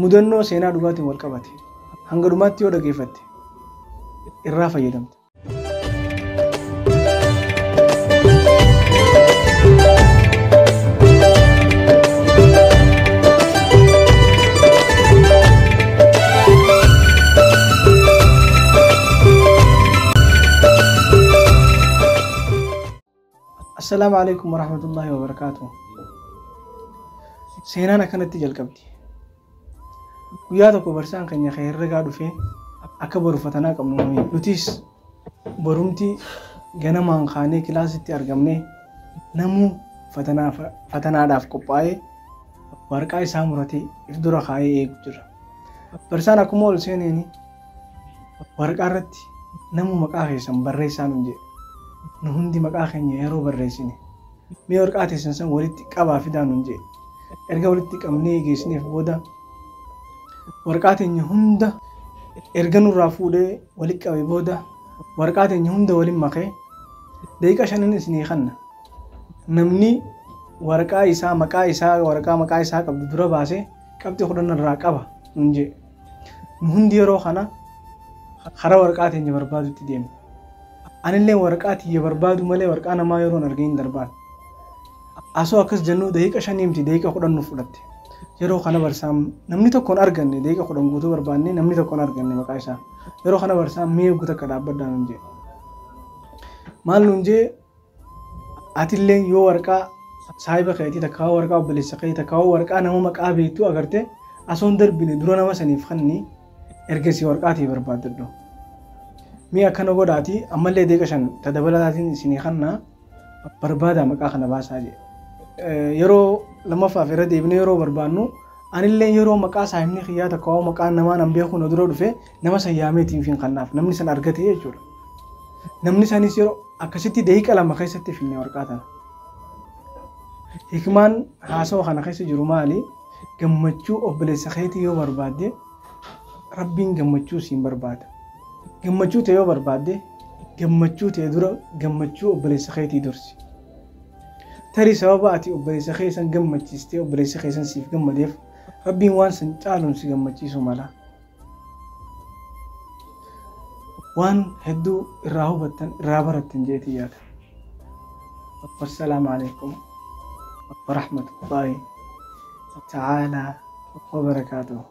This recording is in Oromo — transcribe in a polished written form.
mudannoo seenaa dhugaatiin wal qabate hanga dhumaatti yoo dhageeffatte irraa fayyadamta. السلام عليكم ورحمة الله وبركاته. سينانا كانت تجل قبدي وياتكو برسان كان يخير رقادو فيه أكبر فتنا قمنومي نتيس برومتي جنا مان خاني كلاسيتي أرقمني نمو فتنا داف قبائي ورقاي سامرتي إفدورا خاي إيقجر برسان أكو مول سينيني ورقارتي نمو مقاخي سنبريسان نجي نهندي مقاخني يرو بريسيني مي ورقاتي سنسن ولدتي قبا فدان نجي erga walitti qabnee geessneef booda waraqaa teenya hunda erga nurraa fuudhee walitti qabe booda waraqaa teenya hunda waliin makee daqiiqa 5 isinii kanna namni waraqaa isaa maqaa isaa qabdu dura baasee qabxii 10 irraa qaba nunje nu hundi yeroo kana hara waraqaa teenya barbaadutti deemna anillee waraqaa tiyya barbaadu malee waraqaa namaa yeroon argeen darbaadha. Asoo akkas jennu daqiiqa 5 miti daqiiqa 10 nu fudhatte yeroo kana barsaam namni tokkoon arganne daqiiqa 10 guutuu barbaanne namni tokkoon arganne maqaa isaa yeroo kana barsaam mee guutuu akka dhaabbadhaan nun jee maal nun jee atillee yoo waraqaa saahiba keetii takkaa waraqaa obboleessa keetii takkaa waraqaa nama maqaa beektuu agarte asoon darbine dura nama saniif kanni ergasii waraqaatii barbaaddadhu mee akkana godhaati ammallee daqiiqa 5 tadabalataatiin isinii kannaa barbaada maqaa kana baasaa jee yeroo lamaffaaf irra deebinee yeroo barbaannu anillee yeroo maqaa saahibni xiyyaa takka waa maqaa namaa nan beeku na dura dhufe nama sayyaameetiin fin kannaaf namni san argate jechuudha. Namni sanis yeroo akkasitti daqiiqa 2 keessatti finne waraqaa tana. Hikmaan haasawaa kana keessa jiru maali? Gammachuu obboleessa keetii yoo barbaadde rabbiin gammachuu siin barbaada. Gammachuu ta'e yoo barbaadde gammachuu ta'e dura gammachuu obboleessa keetii dursi. Tarii sababa ati obboleessa keessan gammachiistee obboleessa keessan siif gammadeef rabbiin waan san caaluun si gammachiisu mala. Waan hedduu irraa hubattan irraa barattan jeetii yaada. Wassalaamu alaikum wa rahmatullahi ta'ala wa barakaatuhu.